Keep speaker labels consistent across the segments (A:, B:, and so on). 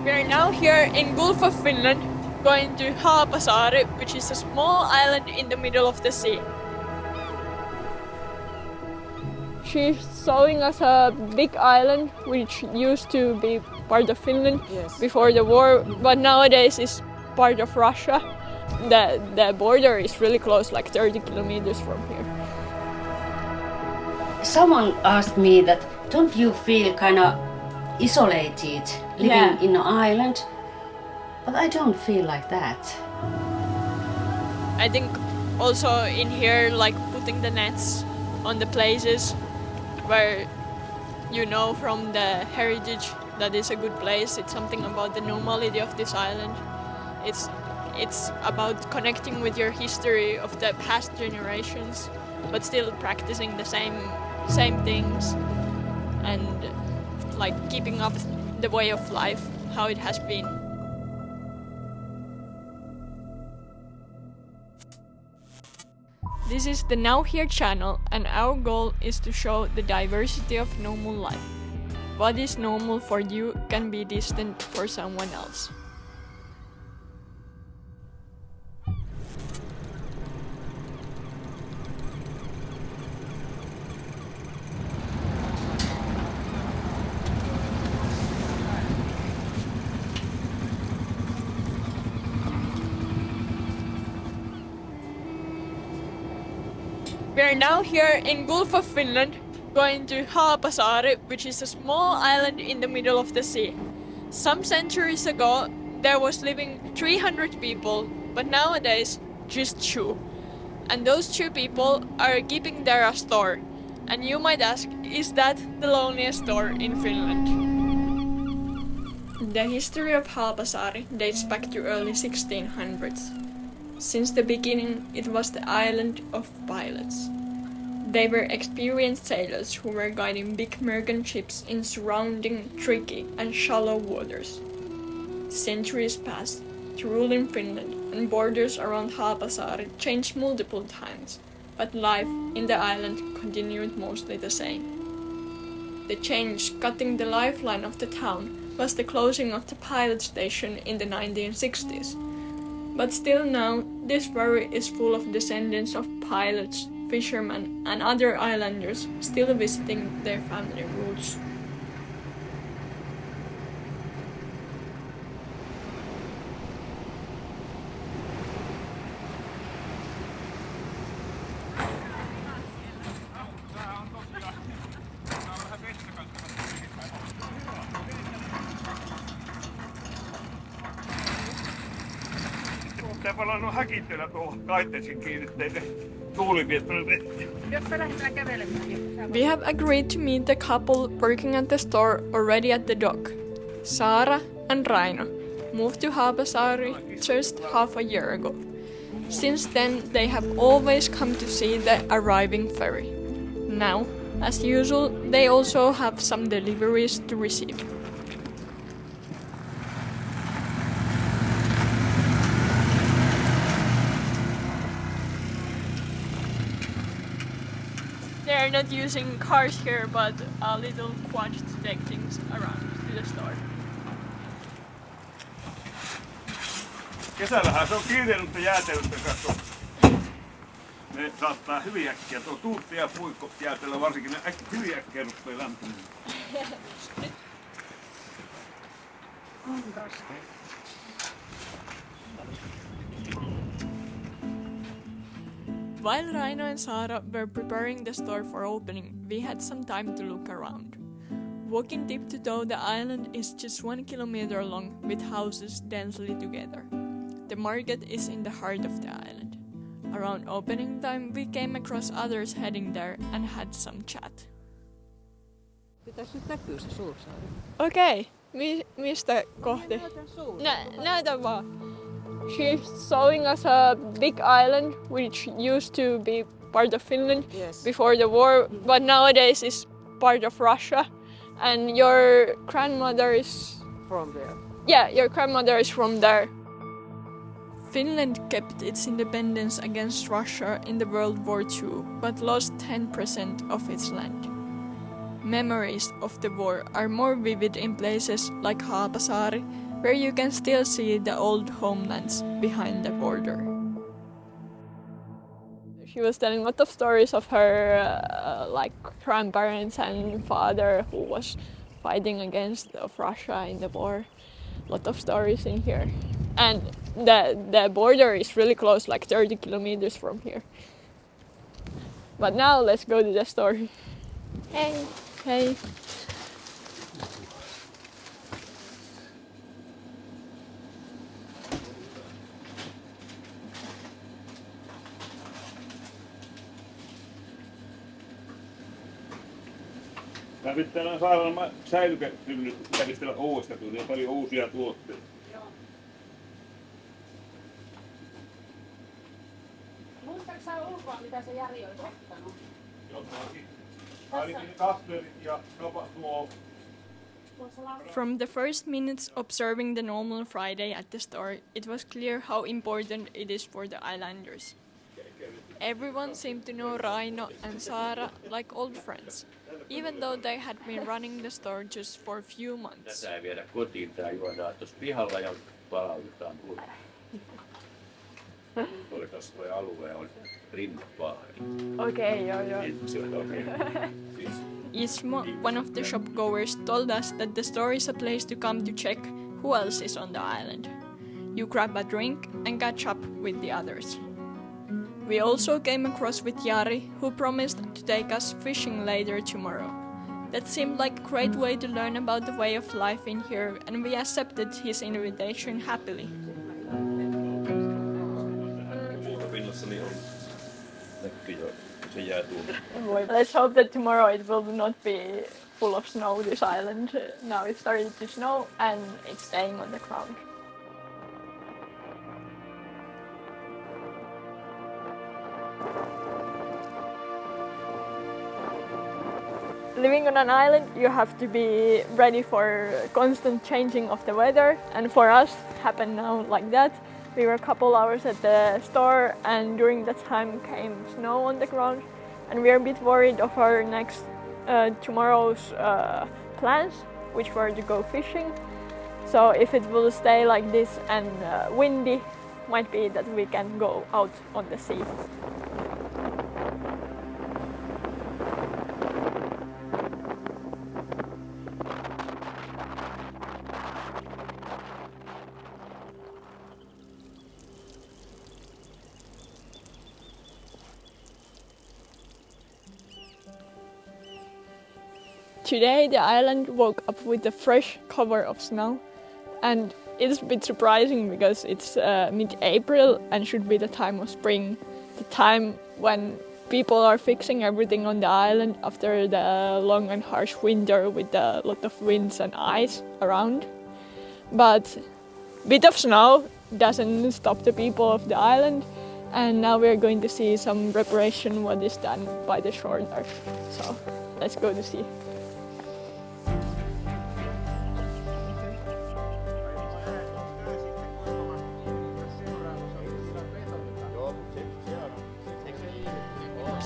A: We are now here in Gulf of Finland, going to Haapasaari, which is a small island in the middle of the sea. She's showing us a big island which used to be part of Finland before the war, but nowadays is part of Russia. The border is really close, like 30 kilometers from here.
B: Someone asked me that, don't you feel kind of isolated living in an island? But I don't feel like that.
A: I think also in here, like putting the nets on the places where you know from the heritage that is a good place. It's something about the normality of this island. It's about connecting with your history of the past generations, but still practicing the same things and like keeping up the way of life, how it has been. This is the Now Here channel, and our goal is to show the diversity of normal life. What is normal for you can be distant for someone else. We are now here in Gulf of Finland, going to Haapasaari, which is a small island in the middle of the sea. Some centuries ago, there was living 300 people, but nowadays just 2. And those 2 people are keeping there a store. And you might ask, is that the loneliest store in Finland? The history of Haapasaari dates back to early 1600s. Since the beginning, it was the island of pilots. They were experienced sailors who were guiding big merchant ships in surrounding tricky and shallow waters. Centuries passed, to rule in Finland, and borders around Haapasaari changed multiple times, but life in the island continued mostly the same. The change cutting the lifeline of the town was the closing of the pilot station in the 1960s. But still now, this ferry is full of descendants of pilots, fishermen and other islanders still visiting their family roots.
C: Palannut häkittelyä tuohon kaiteisiin kiinnitteiden tuuliviettojen vettä.
A: We have agreed to meet the couple working at the store already at the dock. Saara and Raino moved to Haapasaari just half a year ago. Since then, they have always come to see the arriving ferry. Now, as usual, they also have some deliveries to receive. They are not using cars here, but a little quad to take things around to the store.
C: Kesällähän se on kiireillyttä jäätelöstä kanssa. Ne saattaa hyvin äkkiä, tuo tuutti ja puikko jäätelö varsinkin, ne hyvin äkkiä rupeaa lämpimään.
A: While Raino and Saara were preparing the store for opening, we had some time to look around. Walking tip to toe, the island is just 1 kilometer long with houses densely together. The market is in the heart of the island. Around opening time, we came across others heading there and had some chat. Okei, mistä kohti? Näytä vaan. She's showing us a big island which used to be part of Finland before the war, but nowadays is part of Russia. And your grandmother is
D: from there.
A: Yeah, your grandmother is from there. Finland kept its independence against Russia in the World War II, but lost 10% of its land. Memories of the war are more vivid in places like Haapasaari where you can still see the old homelands behind the border. She was telling a lot of stories of her like grandparents and father who was fighting against Russia in the war. A lot of stories in here. And the border is really close, like 30 kilometers from here. But now let's go to the store. Hey. Hey.
C: Mä pitää saada säilyketty järjestellä uudestaan, niin on paljon uusia tuotteita.
B: Muistatko sä ulkoa, mitä se Jari on ottanut?
C: Ainakin kahvelit ja tuo.
A: From the first minutes observing the normal Friday at the store, it was clear how important it is for the islanders. Everyone seemed to know Raino and Saara like old friends, even though they had been running the store just for a few months.
D: Tätä ei viedä kotiin, tää juodaan tuossa pihalla ja palautetaan ulos. Oli tossa toi alue on rinnepaari.
A: Okay, joo. Ismo, one of the shopgoers, told us that the store is a place to come to check who else is on the island. You grab a drink and catch up with the others. We also came across with Jari, who promised to take us fishing later tomorrow. That seemed like a great way to learn about the way of life in here, and we accepted his invitation happily. Let's hope that tomorrow it will not be full of snow, this island. Now it started to snow and it's staying on the ground. Living on an island, you have to be ready for constant changing of the weather, and for us, it happened now like that. We were a couple hours at the store, and during that time came snow on the ground, and we are a bit worried of our next tomorrow's plans, which were to go fishing. So if it will stay like this and windy, might be that we can go out on the sea. Today the island woke up with a fresh cover of snow, and it's a bit surprising because it's mid-April and should be the time of spring, the time when people are fixing everything on the island after the long and harsh winter with a lot of winds and ice around. But a bit of snow doesn't stop the people of the island, and now we're going to see some reparation what is done by the shore there. So let's go to see.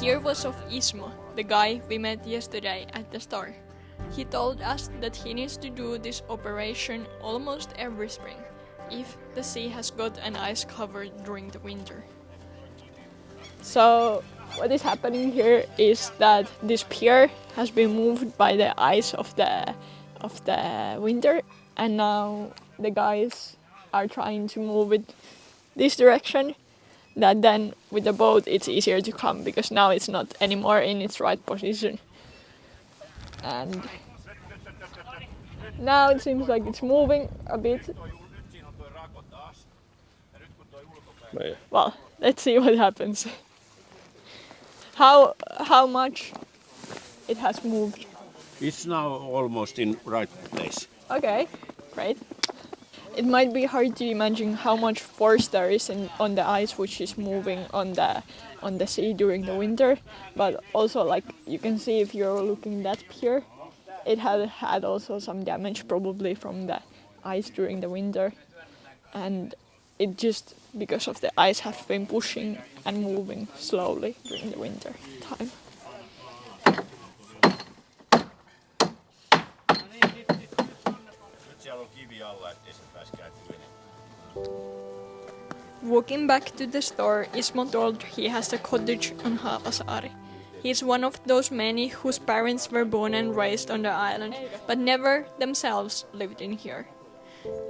A: Here was of Ismo, the guy we met yesterday at the store. He told us that he needs to do this operation almost every spring, if the sea has got an ice cover during the winter. So what is happening here is that this pier has been moved by the ice of the winter, and now the guys are trying to move it this direction. That then with the boat it's easier to come because now it's not anymore in its right position. And now it seems like it's moving a bit. Well, let's see what happens. How much it has moved?
D: It's now almost in right place.
A: Okay, great. It might be hard to imagine how much force there is on the ice which is moving on the sea during the winter, but also like you can see if you're looking that pier, it had also some damage probably from the ice during the winter, and it just because of the ice have been pushing and moving slowly during the winter time.
D: Nyt siellä Täällä on kivi alla, ettei se pääs kääntyä.
A: Walking back to the store, Ismo told he has a cottage on Haapasaari. He's one of those many whose parents were born and raised on the island, but never themselves lived in here.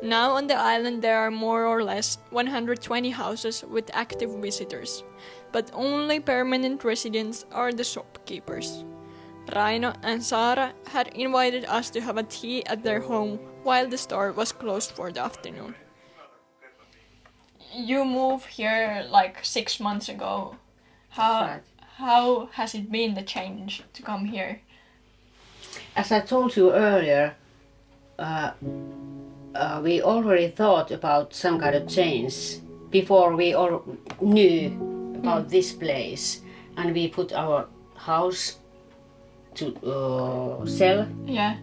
A: Now on the island there are more or less 120 houses with active visitors, but only permanent residents are the shopkeepers. Raino and Saara had invited us to have a tea at their home while the store was closed for the afternoon. You moved here like 6 months ago. How has it been, the change to come here?
B: As I told you earlier, we already thought about some kind of change before we all knew about this place, and we put our house to sell.
A: Yeah.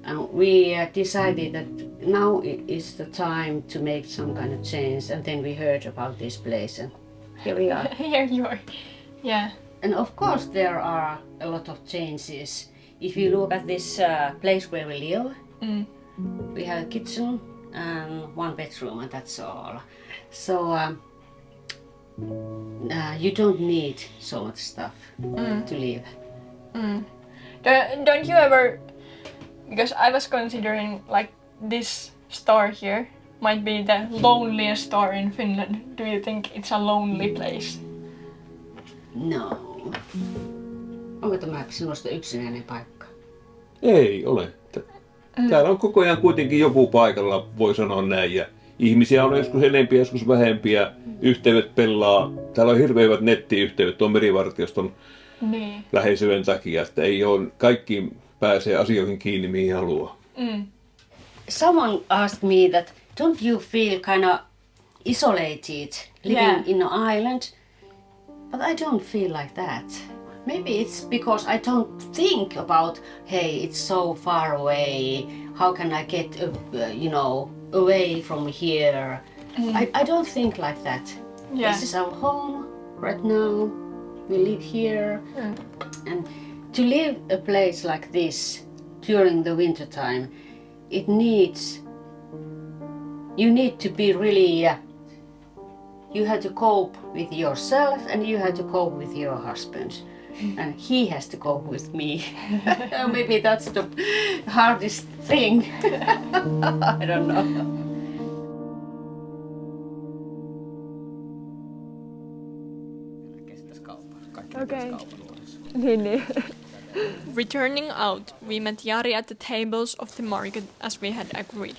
B: And we decided that now is the time to make some kind of change, and then we heard about this place, and here we are.
A: Here you are. Yeah.
B: And of course there are a lot of changes. If you look at this place where we live, we have a kitchen and 1 bedroom, and that's all. So you don't need so much stuff to live.
A: Don't you ever, because I was considering like this store here might be the loneliest store in Finland. Do you think it's a lonely place?
B: No. Onko tämä sinusta yksinäinen paikka?
E: Ei ole. Täällä on koko ajan kuitenkin joku paikalla, voi sanoa näin. Ja ihmisiä on joskus enempiä, joskus vähempiä. Yhteydet pelaa. Täällä on hirveän hyvät nettiyhteydet tuon merivartioston läheisyyden takia. Että ei ole, kaikki pääsee asioihin kiinni mihin haluaa.
B: Someone asked me that don't you feel kind of isolated living in an island? But I don't feel like that. Maybe it's because I don't think about, hey, it's so far away. How can I get, away from here? I don't think like that.
A: Yeah.
B: This is our home right now. We live here. And to live a place like this during the winter time, you need to be really, you have to cope with yourself and you have to cope with your husband. And he has to cope with me. Maybe that's the hardest thing. I don't know.
A: Okay. Returning out, we met Jari at the tables of the market as we had agreed.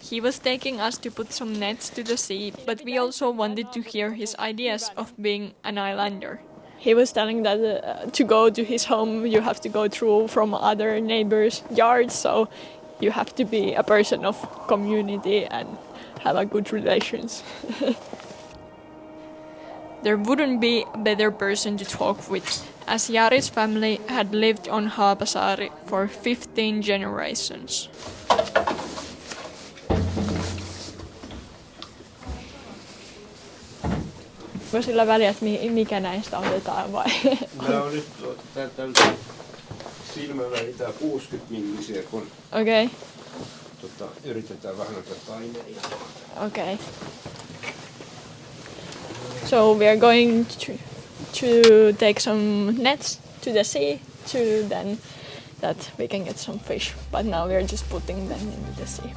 A: He was taking us to put some nets to the sea, but we also wanted to hear his ideas of being an islander. He was telling that to go to his home you have to go through from other neighbors' yards, so you have to be a person of community and have a good relations. There wouldn't be a better person to talk with, as Jari's family had lived on Haapasaari for 15 generations. Onko sillä väliä, että mikä näistä otetaan vai?
F: Nämä on nyt silmäväritään 60-millisiä, kun yritetään vähän noita paineja.
A: Okay. So we are going to take some nets to the sea to then that we can get some fish. But now we are just putting them in the sea.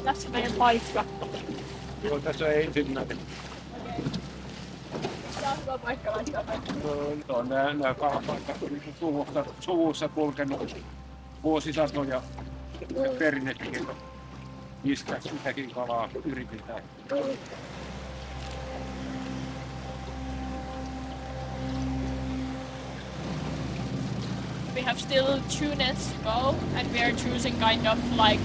A: Tässä meidän paikka.
F: Joo, tässä on ensimmäinen.
A: Tämä on hyvä paikka laittaa.
F: On nämä kalapaikat suvussa kulkenut vuosisatoja perinnetieto, mistä sitäkin kalaa yritetään.
A: we have still 2 nets to go, and we are choosing kind of like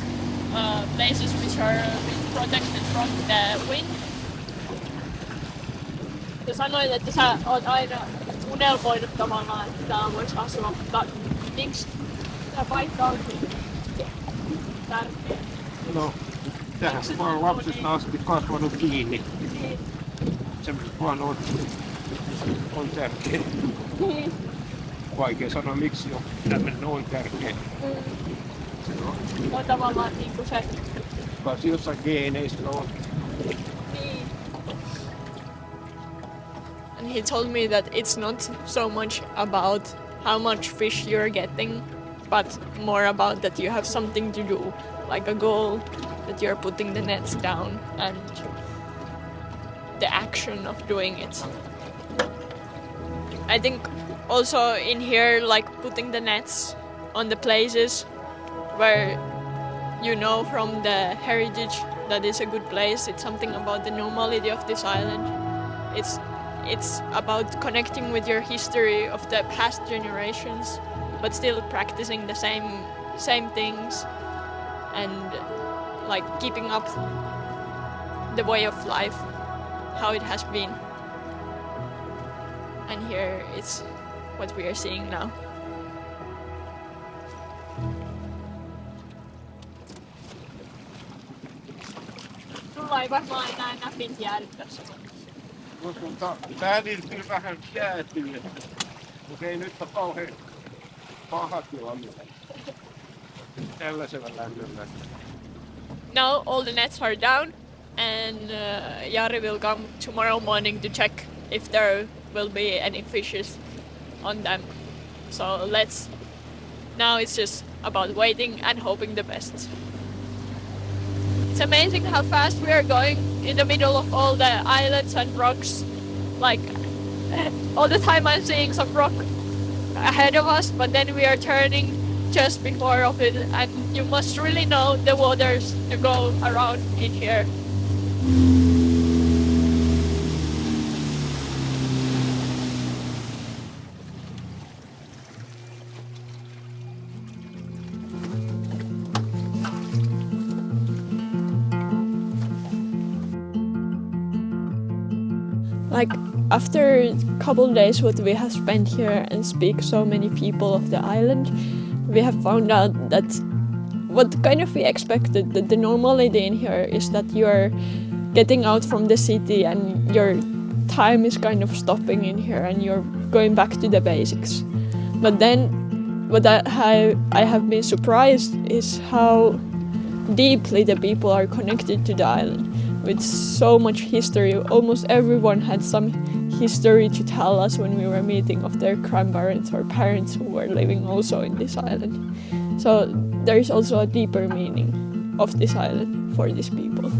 A: places which are a bit protected from the wind. Sä sanoit, että sä oot aina unelmoinut tavallaan, että täällä voisi asua, mutta miksi tämä paikka on tärkeä?
F: No, tähän mä oon lapsesta asti kasvanut kiinni.
A: Niin.
F: Semmoiset huonot on tärkeä.
A: Niin.
F: Vaikea sanoa, miksi tämmöinen on tärkeä. Se
A: on tavallaan niinku se...
F: Kasi jossain geeneissä on.
A: Niin. And he told me that it's not so much about how much fish you're getting, but more about that you have something to do, like a goal, that you're putting the nets down and the action of doing it. I think also in here, like putting the nets on the places where you know from the heritage that is a good place. It's something about the normality of this island. It's about connecting with your history of the past generations, but still practicing the same things and like keeping up the way of life, how it has been. And here it's what we are seeing now. Sulla ei varmaan enää näpit jäädy tässä.
F: No, tää kyllä vähän jäätyy, mutta ei nyt ole kauhean paha tilanne tällaisella lämmöllä.
A: Now all the nets are down and Jari will come tomorrow morning to check if there will be any fishes on them. So now it's just about waiting and hoping the best. It's amazing how fast we are going in the middle of all the islands and rocks. Like all the time I'm seeing some rock ahead of us, but then we are turning just before of it, and you must really know the waters to go around in here. Like after a couple of days what we have spent here and speak so many people of the island, we have found out that what kind of we expected, that the normality in here is that you're getting out from the city and your time is kind of stopping in here and you're going back to the basics. But then what I have been surprised is how deeply the people are connected to the island. With so much history, almost everyone had some history to tell us when we were meeting of their grandparents or parents who were living also in this island. So there is also a deeper meaning of this island for these people.